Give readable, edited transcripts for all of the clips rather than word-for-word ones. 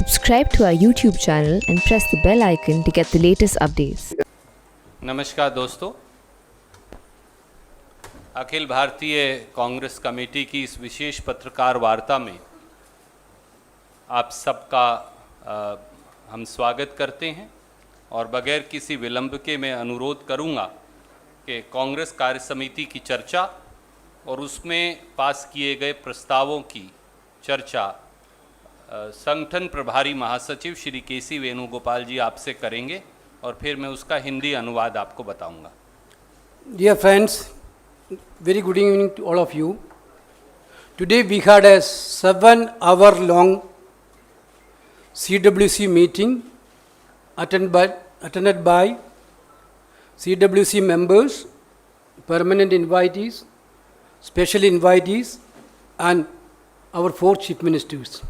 Subscribe to our YouTube channel and press the bell icon to get the latest updates. नमस्कार दोस्तों, Akhil Bharatiya Congress committee की इस विशेष पत्रकार वार्ता में आप सबका हम स्वागत करते हैं और बगैर किसी विलंब के मैं अनुरोध करूंगा कि कांग्रेस कार्य समिति की चर्चा और उसमें पास किए गए प्रस्तावों की चर्चा संगठन प्रभारी महासचिव श्री केसी वेणुगोपाल जी आपसे करेंगे और फिर मैं उसका हिंदी अनुवाद आपको बताऊंगा। Dear friends, very good evening to all of you. Today we had a 7-hour long CWC meeting attended by CWC members, permanent invitees, special invitees and our 4 chief ministers.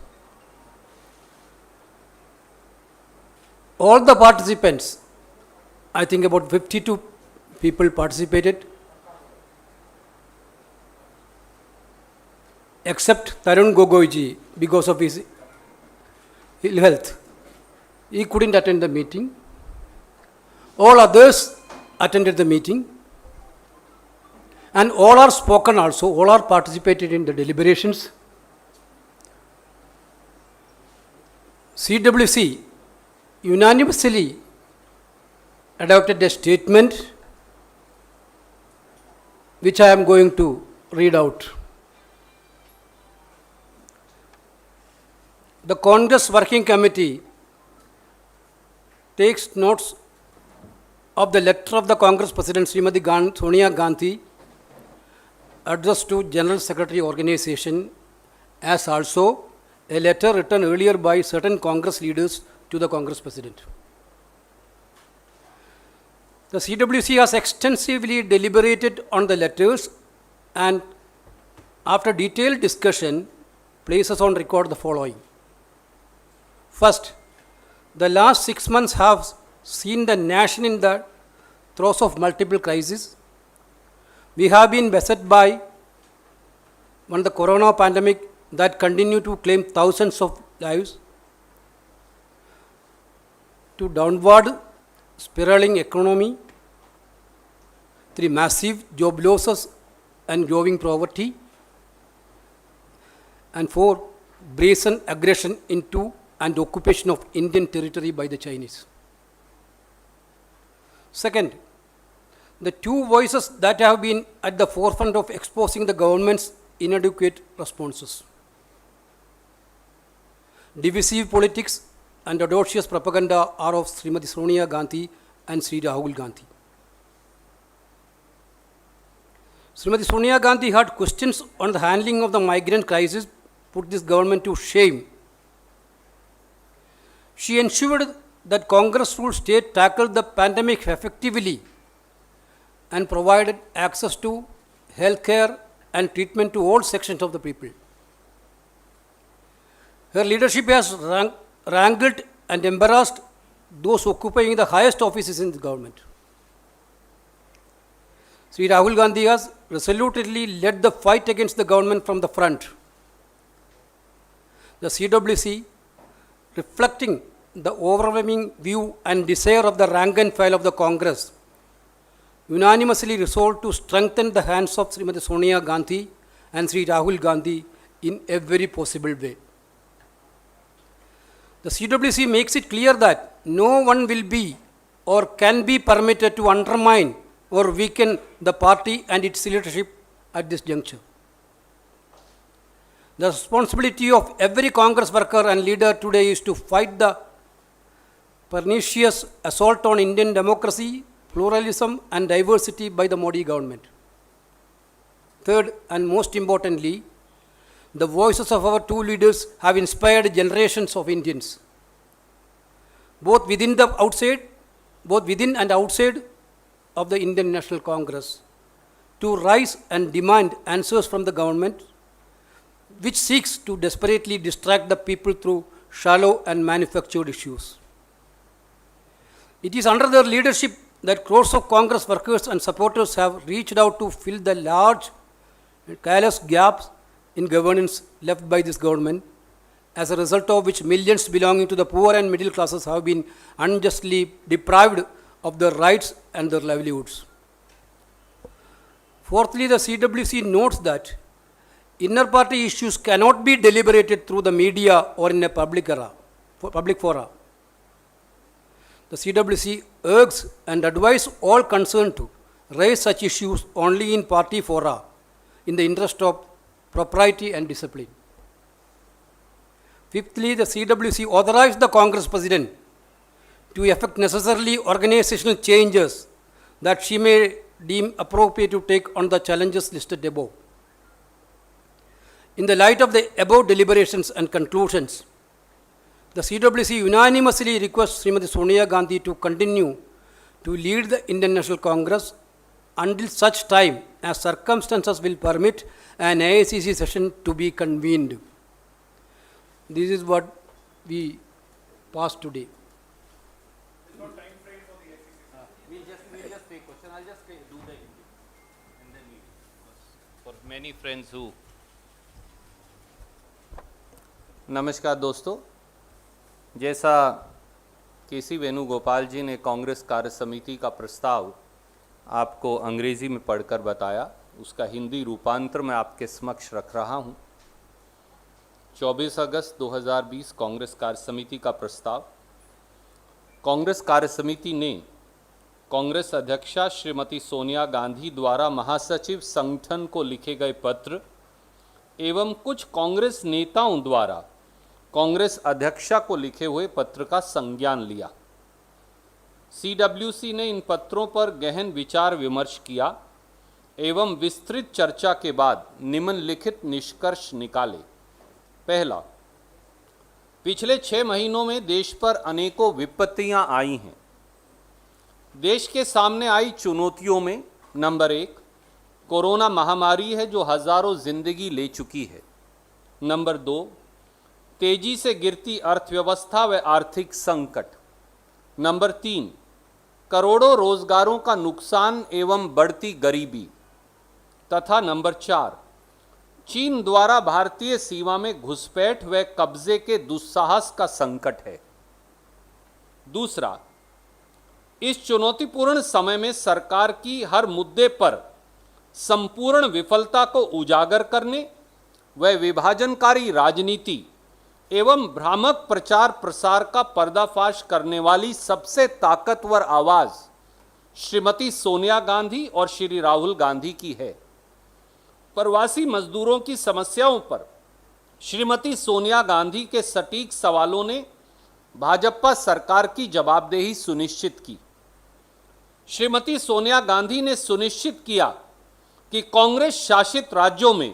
All the participants, I think about 52 people participated, except Tarun Gogoiji because of his ill health. He couldn't attend the meeting. All others attended the meeting. And all are spoken also, all are participated in the deliberations. CWC unanimously adopted a statement which I am going to read out. The Congress Working Committee takes notes of the letter of the Congress President Srimati Sonia Gandhi addressed to General Secretary Organization, as also a letter written earlier by certain Congress leaders to the Congress President. The CWC has extensively deliberated on the letters and after detailed discussion places on record the following. First, the last 6 months have seen the nation in the throes of multiple crises. We have been beset by the corona pandemic that continue to claim thousands of lives, to downward spiraling economy, 3 massive job losses and growing poverty, and 4 brazen aggression into and occupation of Indian territory by the Chinese. Second, the 2 voices that have been at the forefront of exposing the government's inadequate responses. Divisive politics and audacious propaganda are of Srimati Sonia Gandhi and Sri Rahul Gandhi. Srimati Sonia Gandhi had questions on the handling of the migrant crisis put this government to shame. She ensured that Congress ruled state tackled the pandemic effectively and provided access to health care and treatment to all sections of the people. Her leadership has wrangled and embarrassed those occupying the highest offices in the government. Sri Rahul Gandhi has resolutely led the fight against the government from the front. The CWC, reflecting the overwhelming view and desire of the rank and file of the Congress, unanimously resolved to strengthen the hands of Srimati Sonia Gandhi and Sri Rahul Gandhi in every possible way. The CWC makes it clear that no one will be or can be permitted to undermine or weaken the party and its leadership at this juncture. The responsibility of every Congress worker and leader today is to fight the pernicious assault on Indian democracy, pluralism and diversity by the Modi government. Third and most importantly, the voices of our 2 leaders have inspired generations of Indians, both within and outside of the Indian National Congress, to rise and demand answers from the government, which seeks to desperately distract the people through shallow and manufactured issues. It is under their leadership that crores of Congress workers and supporters have reached out to fill the large, careless gaps in governance left by this government as a result of which millions belonging to the poor and middle classes have been unjustly deprived of their rights and their livelihoods. Fourthly, the CWC notes that inner party issues cannot be deliberated through the media or in a public fora. The CWC urges and advises all concerned to raise such issues only in party fora in the interest of propriety and discipline. Fifthly, the CWC authorized the Congress President to effect necessarily organizational changes that she may deem appropriate to take on the challenges listed above. In the light of the above deliberations and conclusions, the CWC unanimously requests Srimati Sonia Gandhi to continue to lead the Indian National Congress until such time as circumstances will permit an AICC session to be convened. This is what we passed today. There's no time frame for the AICC. We'll just take question. I'll just do the and then we for many friends who. नमस्कार दोस्तों, जैसा केसी वेणुगोपाल जी ने कांग्रेस कार्य समिति का प्रस्ताव आपको अंग्रेजी में पढ़कर बताया, उसका हिंदी रूपांतर मैं आपके समक्ष रख रहा हूं। 24 अगस्त 2020 कांग्रेस कार्य समिति का प्रस्ताव। कांग्रेस कार्य समिति ने कांग्रेस अध्यक्षा श्रीमती सोनिया गांधी द्वारा महासचिव संगठन को लिखे गए पत्र एवं कुछ कांग्रेस नेताओं द्वारा कांग्रेस अध्यक्षा को लिखे हुए पत्र का संज्ञान लिया। सीडब्ल्यूसी ने इन पत्रों पर गहन विचार विमर्श किया एवं विस्तृत चर्चा के बाद निम्नलिखित निष्कर्ष निकाले। पहला, पिछले 6 महीनों में देश पर अनेकों विपत्तियां आई हैं। देश के सामने आई चुनौतियों में नंबर 1 कोरोना महामारी है जो हजारों जिंदगी ले चुकी है। नंबर 2 तेजी से गिरती अर्थव्यवस्था व आर्थिक संकट। नंबर 3 करोड़ों रोजगारों का नुकसान एवं बढ़ती गरीबी। तथा नंबर 4 चीन द्वारा भारतीय सीमा में घुसपैठ व कब्जे के दुस्साहस का संकट है। दूसरा, इस चुनौतीपूर्ण समय में सरकार की हर मुद्दे पर संपूर्ण विफलता को उजागर करने व विभाजनकारी राजनीति एवं भ्रामक प्रचार प्रसार का पर्दाफाश करने वाली सबसे ताकतवर आवाज श्रीमती सोनिया गांधी और श्री राहुल गांधी की है। प्रवासी मजदूरों की समस्याओं पर श्रीमती सोनिया गांधी के सटीक सवालों ने भाजपा सरकार की जवाबदेही सुनिश्चित की। श्रीमती सोनिया गांधी ने सुनिश्चित किया कि कांग्रेस शासित राज्यों में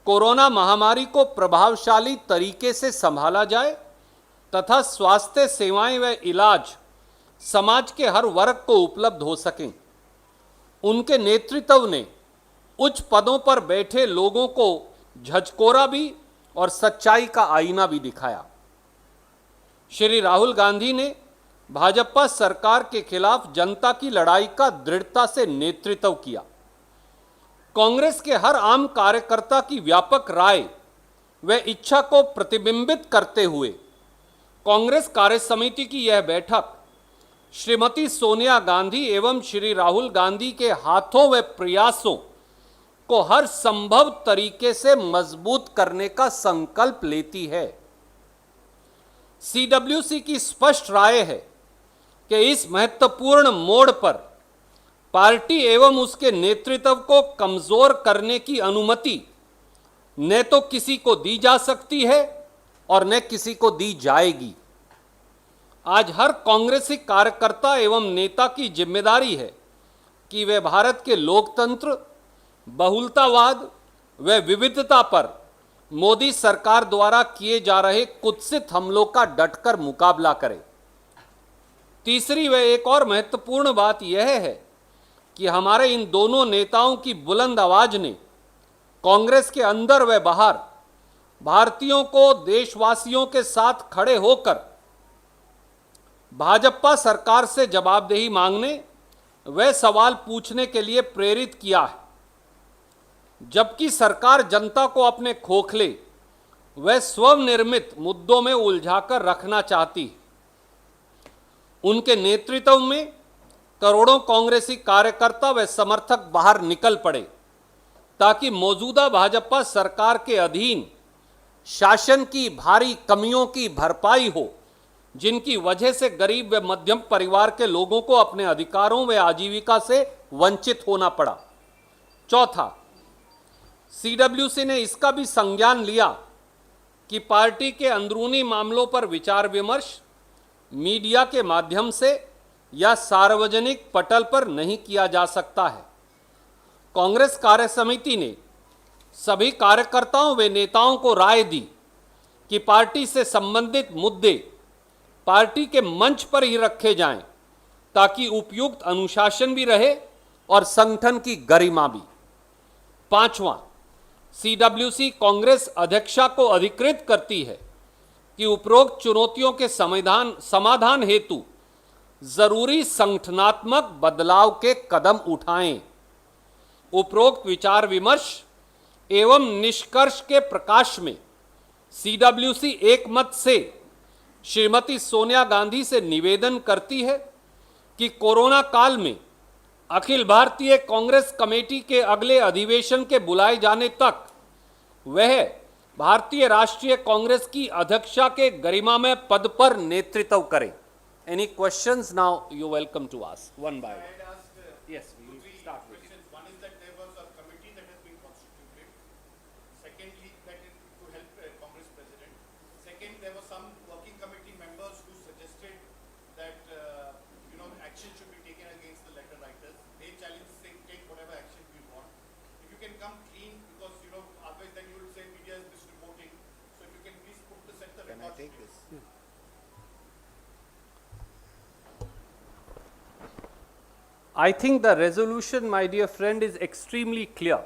कोरोना महामारी को प्रभावशाली तरीके से संभाला जाए तथा स्वास्थ्य सेवाएं व इलाज समाज के हर वर्ग को उपलब्ध हो सकें। उनके नेतृत्व ने उच्च पदों पर बैठे लोगों को झकझोरा भी और सच्चाई का आईना भी दिखाया। श्री राहुल गांधी ने भाजपा सरकार के खिलाफ जनता की लड़ाई का दृढ़ता से नेतृत्व किया। कांग्रेस के हर आम कार्यकर्ता की व्यापक राय व इच्छा को प्रतिबिंबित करते हुए कांग्रेस कार्य समिति की यह बैठक श्रीमती सोनिया गांधी एवं श्री राहुल गांधी के हाथों व प्रयासों को हर संभव तरीके से मजबूत करने का संकल्प लेती है। सीडब्ल्यूसी की स्पष्ट राय है कि इस महत्वपूर्ण मोड़ पर पार्टी एवं उसके नेतृत्व को कमजोर करने की अनुमति न तो किसी को दी जा सकती है और न किसी को दी जाएगी। आज हर कांग्रेसी कार्यकर्ता एवं नेता की जिम्मेदारी है कि वे भारत के लोकतंत्र, बहुलतावाद व विविधता पर मोदी सरकार द्वारा किए जा रहे कुत्सित हमलों का डटकर मुकाबला करें। तीसरी व एक और महत्वपूर्ण बात यह है कि हमारे इन दोनों नेताओं की बुलंद आवाज ने कांग्रेस के अंदर व बाहर भारतीयों को देशवासियों के साथ खड़े होकर भाजपा सरकार से जवाबदेही मांगने व सवाल पूछने के लिए प्रेरित किया है। जबकि सरकार जनता को अपने खोखले वह स्वनिर्मित मुद्दों में उलझाकर रखना चाहती है। उनके नेतृत्व में करोड़ों कांग्रेसी कार्यकर्ता व समर्थक बाहर निकल पड़े ताकि मौजूदा भाजपा सरकार के अधीन शासन की भारी कमियों की भरपाई हो, जिनकी वजह से गरीब व मध्यम परिवार के लोगों को अपने अधिकारों व आजीविका से वंचित होना पड़ा। चौथा, सीडब्ल्यूसी ने इसका भी संज्ञान लिया कि पार्टी के अंदरूनी मामलों पर विचार विमर्श मीडिया के माध्यम से या सार्वजनिक पटल पर नहीं किया जा सकता है। कांग्रेस कार्य समिति ने सभी कार्यकर्ताओं व नेताओं को राय दी कि पार्टी से संबंधित मुद्दे पार्टी के मंच पर ही रखे जाएं ताकि उपयुक्त अनुशासन भी रहे और संगठन की गरिमा भी। पांचवां, सीडब्ल्यूसी कांग्रेस अध्यक्षा को अधिकृत करती है कि उपरोक्त चुनौतियों के समाधान हेतु जरूरी संगठनात्मक बदलाव के कदम उठाएं। उपरोक्त विचार विमर्श एवं निष्कर्ष के प्रकाश में सीडब्ल्यूसी एकमत से श्रीमती सोनिया गांधी से निवेदन करती है कि कोरोना काल में अखिल भारतीय कांग्रेस कमेटी के अगले अधिवेशन के बुलाए जाने तक वह भारतीय राष्ट्रीय कांग्रेस की अध्यक्षा के गरिमामय पद पर नेतृत्व करें। Any questions now? You welcome to ask one by one. Yes, we will start with it. One is that there was a committee that has been constituted. Secondly, that is to help Congress president. Second, there were some working committee members who suggested that action should be taken against the letter writers. They challenged saying take whatever action we want. If you can come clean, because otherwise then you will say media is misreporting. So if you can please set the record. Can I take this? I think the resolution, my dear friend, is extremely clear.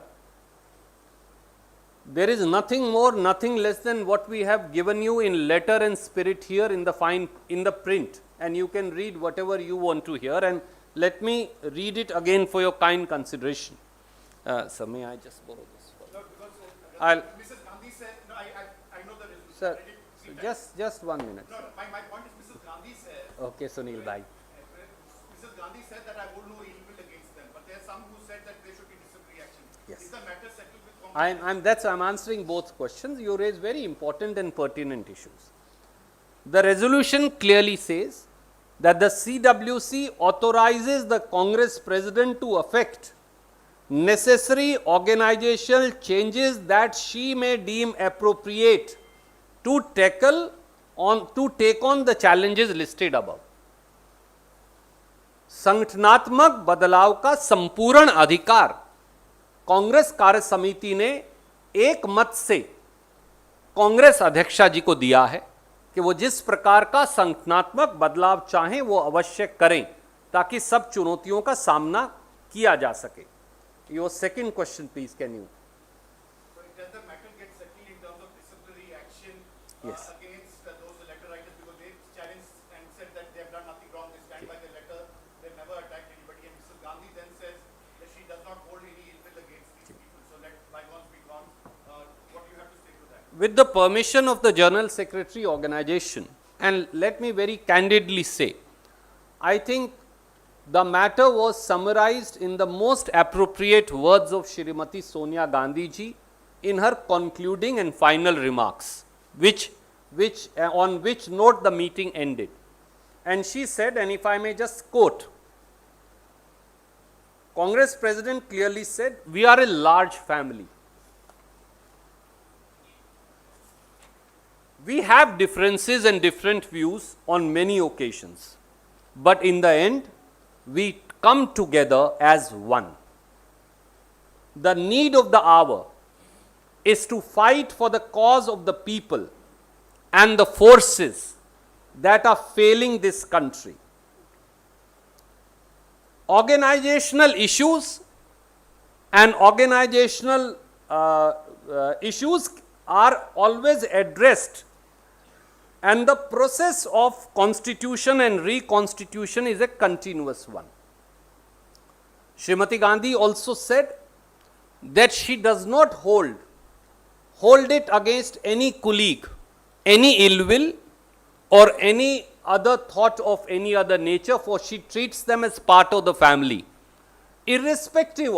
There is nothing more, nothing less than what we have given you in letter and spirit here in the print, and you can read whatever you want to hear. And let me read it again for your kind consideration. Sir, may I just borrow this? No, because I'll. Mrs. Gandhi said, no, I know the resolution. Sir, I did see that. just 1 minute. No, my point is Mrs. Gandhi said. Okay, Sunil bhai. Mrs. Gandhi said that I hold no ill will against them, but there are some who said that there should be disciplinary action. Yes. Is the matter settled with Congress? I'm answering both questions. You raise very important and pertinent issues. The resolution clearly says that the CWC authorizes the Congress president to effect necessary organizational changes that she may deem appropriate to take on the challenges listed above. संगठनात्मक बदलाव का संपूर्ण अधिकार कांग्रेस कार्य समिति ने एक मत से कांग्रेस अध्यक्षा जी को दिया है कि वो जिस प्रकार का संगठनात्मक बदलाव चाहें वो अवश्य करें ताकि सब चुनौतियों का सामना किया जा सके। Your second question please, can you? Does the matter get settled in terms of disciplinary action Yes. against those letter writers, because they challenged and said that they have done nothing wrong, they stand by the letter, they've never attacked anybody, and Mrs. Gandhi then says that she does not hold any ill will against these people, so let bygones be gone. What do you have to say to that? With the permission of the General Secretary Organization, and let me very candidly say, I think the matter was summarized in the most appropriate words of Shrimati Sonia Gandhi ji in her concluding and final remarks, on which note the meeting ended. And she said, and if I may just quote, Congress President clearly said, we are a large family. We have differences and different views on many occasions, but in the end, we come together as one. The need of the hour is to fight for the cause of the people and the forces that are failing this country. Organizational issues and organizational issues are always addressed, and the process of constitution and reconstitution is a continuous one. Shrimati Gandhi also said that she does not hold hold it against any colleague, any ill will, or any other thought of any other nature, for she treats them as part of the family, irrespective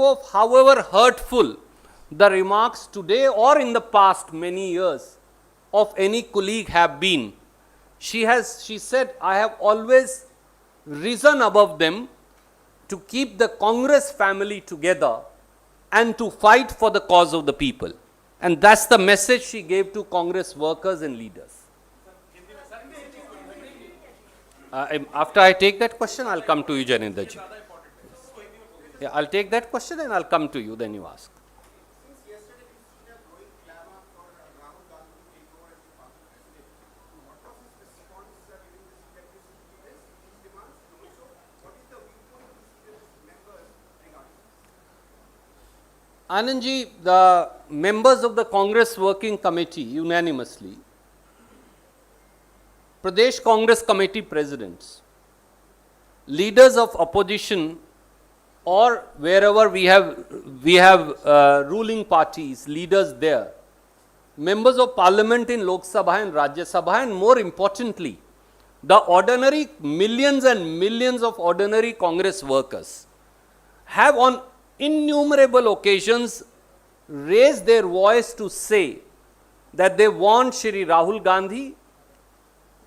of however hurtful the remarks today or in the past many years of any colleague have been. She said, I have always risen above them to keep the Congress family together and to fight for the cause of the people. And that's the message she gave to Congress workers and leaders. After I take that question, I'll come to you, Janendra ji. Yeah, I'll take that question and I'll come to you, then you ask. Anand ji, the members of the Congress Working Committee unanimously, Pradesh Congress Committee presidents, leaders of opposition, or wherever we have ruling parties, leaders there, members of parliament in Lok Sabha and Rajya Sabha, and more importantly, the ordinary millions and millions of ordinary Congress workers have on innumerable occasions raised their voice to say that they want Shri Rahul Gandhi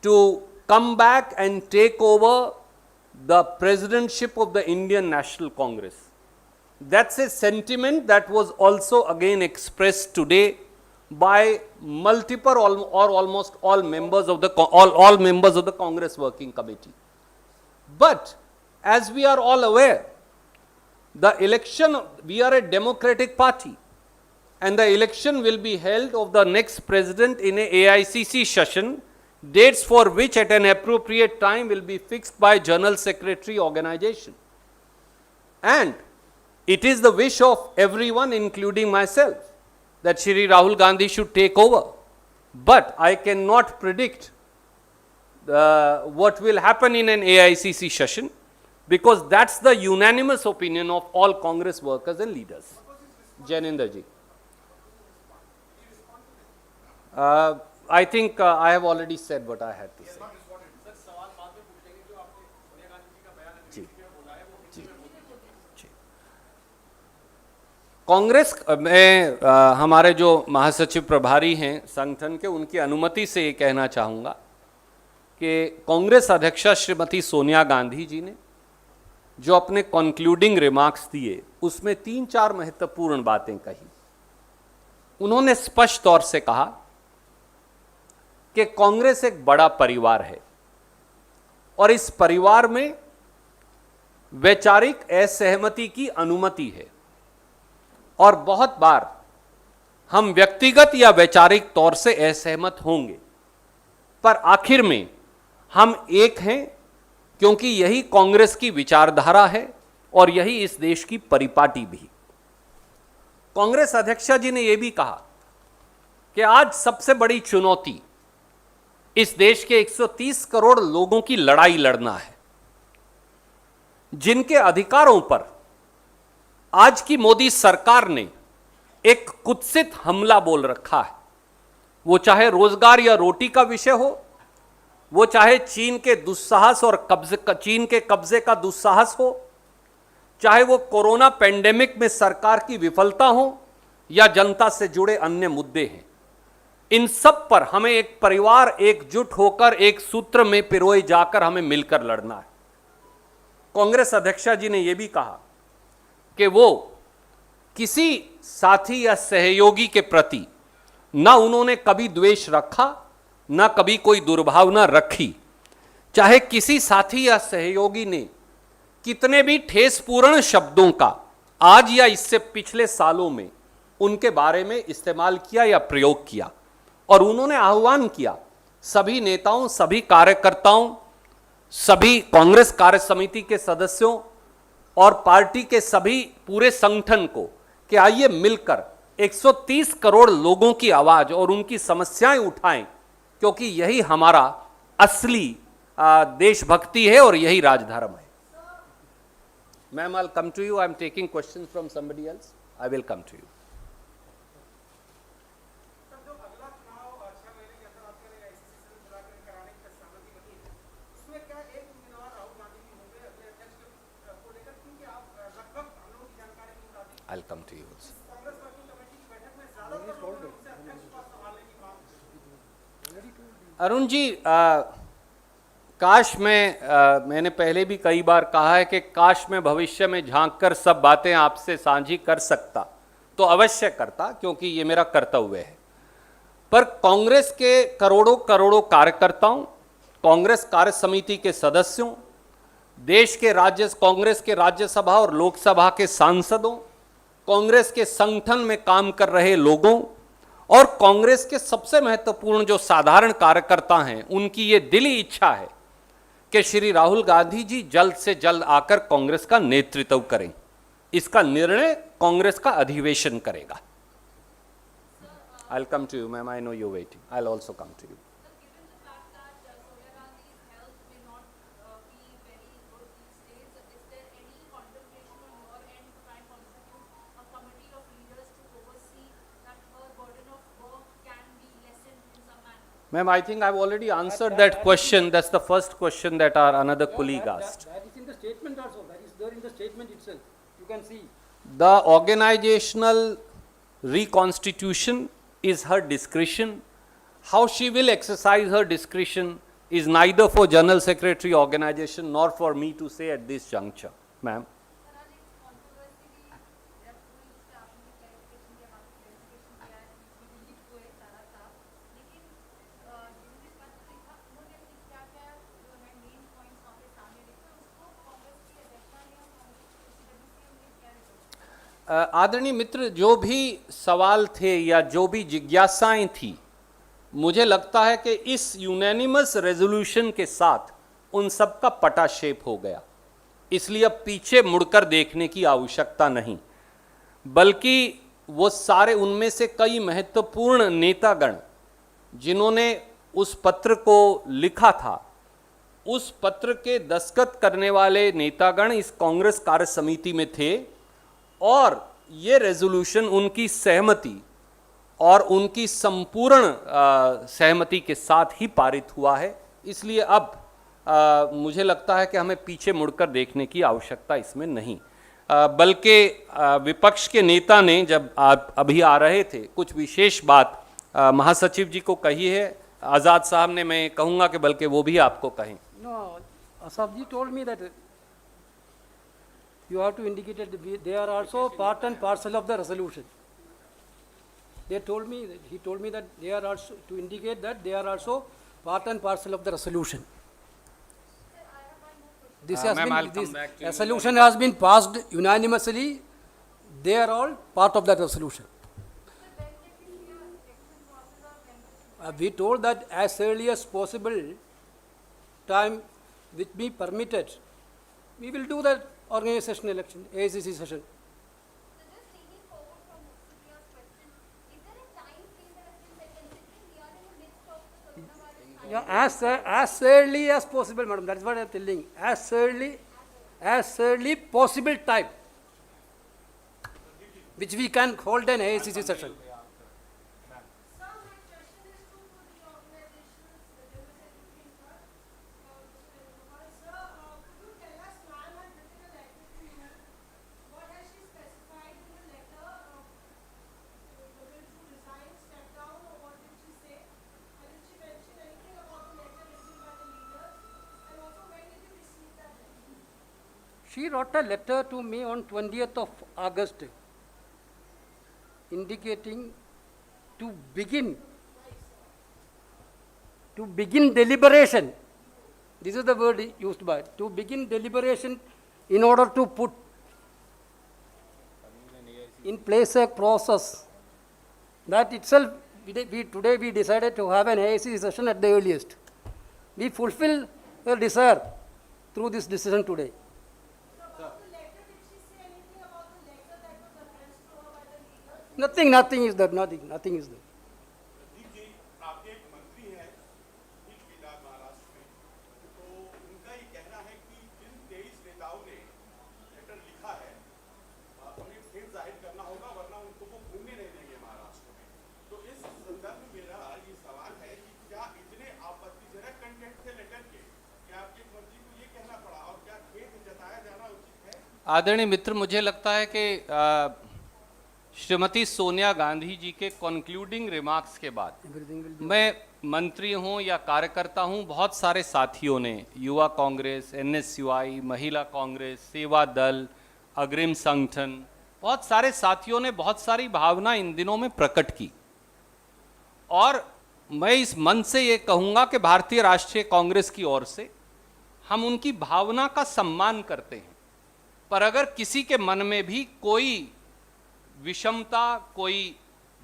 to come back and take over the presidentship of the Indian National Congress. That's a sentiment that was also again expressed today by multiple or almost all members of the Congress Working Committee. But as we are all aware, the election, we are a democratic party, and the election will be held of the next president in a AICC session, dates for which at an appropriate time will be fixed by General Secretary organization. And it is the wish of everyone, including myself, that Shri Rahul Gandhi should take over. But I cannot predict what will happen in an AICC session, because that's the unanimous opinion of all Congress workers and leaders. Janendra ji. I think I have already said what I had to say. Congress में हमारे जो महासचिव प्रभारी हैं संगठन के, उनकी अनुमति से ये कहना चाहूँगा कि कांग्रेस अध्यक्षा श्रीमती सोनिया गांधी जी ने जो अपने कंक्लूडिंग रिमार्क्स दिए, उसमें 3-4 महत्वपूर्ण बातें कही। उन्होंने स्पष्ट तौर से कहा कि कांग्रेस एक बड़ा परिवार है और इस परिवार में वैचारिक असहमति की अनुमति है, और बहुत बार हम व्यक्तिगत या वैचारिक तौर से असहमत होंगे, पर आखिर में हम एक हैं, क्योंकि यही कांग्रेस की विचारधारा है और यही इस देश की परिपाटी भी। कांग्रेस अध्यक्षा जी ने यह भी कहा कि आज सबसे बड़ी चुनौती इस देश के 130 करोड़ लोगों की लड़ाई लड़ना है, जिनके अधिकारों पर आज की मोदी सरकार ने एक कुत्सित हमला बोल रखा है। वो चाहे रोजगार या रोटी का विषय हो, वो चाहे चीन के दुस्साहस और चीन के कब्जे का दुस्साहस हो, चाहे वो कोरोना पेंडेमिक में सरकार की विफलता हो या जनता से जुड़े अन्य मुद्दे हैं। इन सब पर हमें एक परिवार एकजुट होकर एक सूत्र में पिरोए जाकर हमें मिलकर लड़ना है। कांग्रेस अध्यक्षा जी ने यह भी कहा कि वो किसी साथी या सहयोगी के प्रति ना उन्होंने कभी द्वेष रखा, ना कभी कोई दुर्भावना रखी। चाहे किसी साथी या सहयोगी ने कितने भी ठेसपूर्ण शब्दों का आज या इससे पिछले सालों में उनके बारे में इस्तेमाल किया या प्रयोग किया, और उन्होंने आह्वान किया सभी नेताओं, सभी कार्यकर्ताओं, सभी कांग्रेस कार्य समिति के सदस्यों और पार्टी के सभी पूरे संगठन को कि आइए मिलकर 130 करोड़ लोगों की आवाज और उनकी समस्याएं उठाएं, क्योंकि यही हमारा असली देशभक्ति है और यही राजधर्म है। Ma'am, I will come to you. I am taking question from somebody else. I will come to you. come to you. Arun ji, काश मैंने पहले भी कई बार कहा है कि काश मैं भविष्य में झांक कर सब बातें आपसे साझी कर सकता तो अवश्य करता, क्योंकि ये मेरा कर्तव्य है। पर कांग्रेस के करोड़ों करोड़ों कार्यकर्ताओं, कांग्रेस कार्य समिति के सदस्यों, देश के कांग्रेस के राज्यसभा और लोकसभा के सांसदों, कांग्रेस के संगठन में काम कर रहे लोगों और कांग्रेस के सबसे महत्वपूर्ण जो साधारण कार्यकर्ता हैं, उनकी ये दिली इच्छा है कि श्री राहुल गांधी जी जल्द से जल्द आकर कांग्रेस का नेतृत्व करें। इसका निर्णय कांग्रेस का अधिवेशन करेगा। I'll come to you, ma'am. I know you're waiting. I'll also come to you. Given the fact that Sonia Gandhi's health may not be very good these days, is there any contemplation on your end to try and constitute a committee of leaders to oversee that her burden of work can be lessened in some manner? Ma'am, I think I've already answered that question. That's the first question that our another colleague asked. That is in the statement also. That is there in the statement itself. You can see. The organizational reconstitution is her discretion. How she will exercise her discretion is neither for General Secretary organization nor for me to say at this juncture. Ma'am. आदरणीय मित्र, जो भी सवाल थे या जो भी जिज्ञासाएं थी, मुझे लगता है कि इस यूनैनिमस रेजोल्यूशन के साथ उन सब का पटाक्षेप हो गया। इसलिए अब पीछे मुड़कर देखने की आवश्यकता नहीं, बल्कि वो सारे, उनमें से कई महत्वपूर्ण नेतागण जिन्होंने उस पत्र को लिखा था, उस पत्र के दस्तखत करने वाले नेतागण इस कांग्रेस कार्य समिति में थे और ये रेजोल्यूशन उनकी सहमति और उनकी संपूर्ण सहमति के साथ ही पारित हुआ है। इसलिए अब मुझे लगता है कि हमें पीछे मुड़कर देखने की आवश्यकता इसमें नहीं, बल्कि विपक्ष के नेता ने जब आप अभी आ रहे थे कुछ विशेष बात महासचिव जी को कही है। आज़ाद साहब ने, मैं कहूँगा कि बल्कि वो भी आपको कहें। No, Asaf ji told me that you have to indicate that they are also part and parcel of the resolution. They told me, he told me that they are also, to indicate that they are also part and parcel of the resolution. This has ma'am, I'll been, come this back to you. resolution has been passed unanimously. They are all part of that resolution. We told that as early as possible, time which be permitted, we will do that organization election, AICC session. So just taking forward from Supriya's question, is there a time frame that has been set, considering we are in the midst of the coronavirus? Yeah, as early as possible, madam. That is what I am telling. As early possible time, which we can hold an AICC session. Sir, my question is to the organizations, the General Secretary in charge, Mr. Kumar. Sir, could you tell us, ma'am had written a letter to you. What has she specified in the letter? Will she resign, step down, or what did she say? And did she mention anything about the letter written by the leaders? And also, when did you receive that letter? She wrote a letter to me on 20th of August, indicating to begin deliberation. This is the word used by, to begin deliberation in order to put in place a process. That itself, today we decided to have an AICC session at the earliest. We fulfill her desire through this decision today. About the letter, did she say anything about the letter that was addressed to her by the leaders? Nothing is there, nothing is there. Pradeep ji, आप एक मंत्री हैं बीच बिहार महाराष्ट्र में, तो उनका ये कहना है कि जिन 23 नेताओं ने लेटर लिखा है, उन्हें फिर जाहिर करना होगा, वरना उनको वो घूमने नहीं देंगे महाराष्ट्र में। तो इस संदर्भ में मेरा ये सवाल है कि क्या इतने आपत्तिजनक कंटेंट थे लेटर के कि आपके एक मंत्री को ये कहना पड़ा, और क्या खेद जताया जाना उचित है? आदरणीय मित्र, मुझे लगता है कि श्रीमती सोनिया गांधी जी के कंक्लूडिंग रिमार्क्स के बाद मैं मंत्री हूं या कार्यकर्ता हूं, बहुत सारे साथियों ने, युवा कांग्रेस, NSUI, महिला कांग्रेस, सेवा दल, अग्रिम संगठन, बहुत सारे साथियों ने बहुत सारी भावना इन दिनों में प्रकट की। और मैं इस मंच से ये कहूंगा कि भारतीय राष्ट्रीय कांग्रेस की ओर से हम उनकी भावना का सम्मान करते हैं, पर अगर किसी के मन में भी कोई विषमता, कोई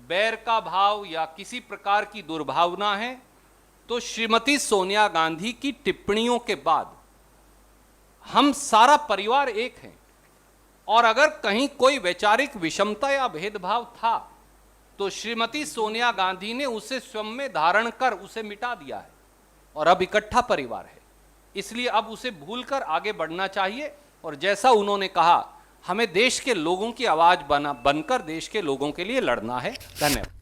बैर का भाव या किसी प्रकार की दुर्भावना है, तो श्रीमती सोनिया गांधी की टिप्पणियों के बाद हम सारा परिवार एक हैं, और अगर कहीं कोई वैचारिक विषमता या भेदभाव था तो श्रीमती सोनिया गांधी ने उसे स्वयं में धारण कर उसे मिटा दिया है और अब इकट्ठा परिवार है। इसलिए अब उसे भूलकर आगे बढ़ना चाहिए, और जैसा उन्होंने कहा, हमें देश के लोगों की आवाज बनकर देश के लोगों के लिए लड़ना है। धन्यवाद।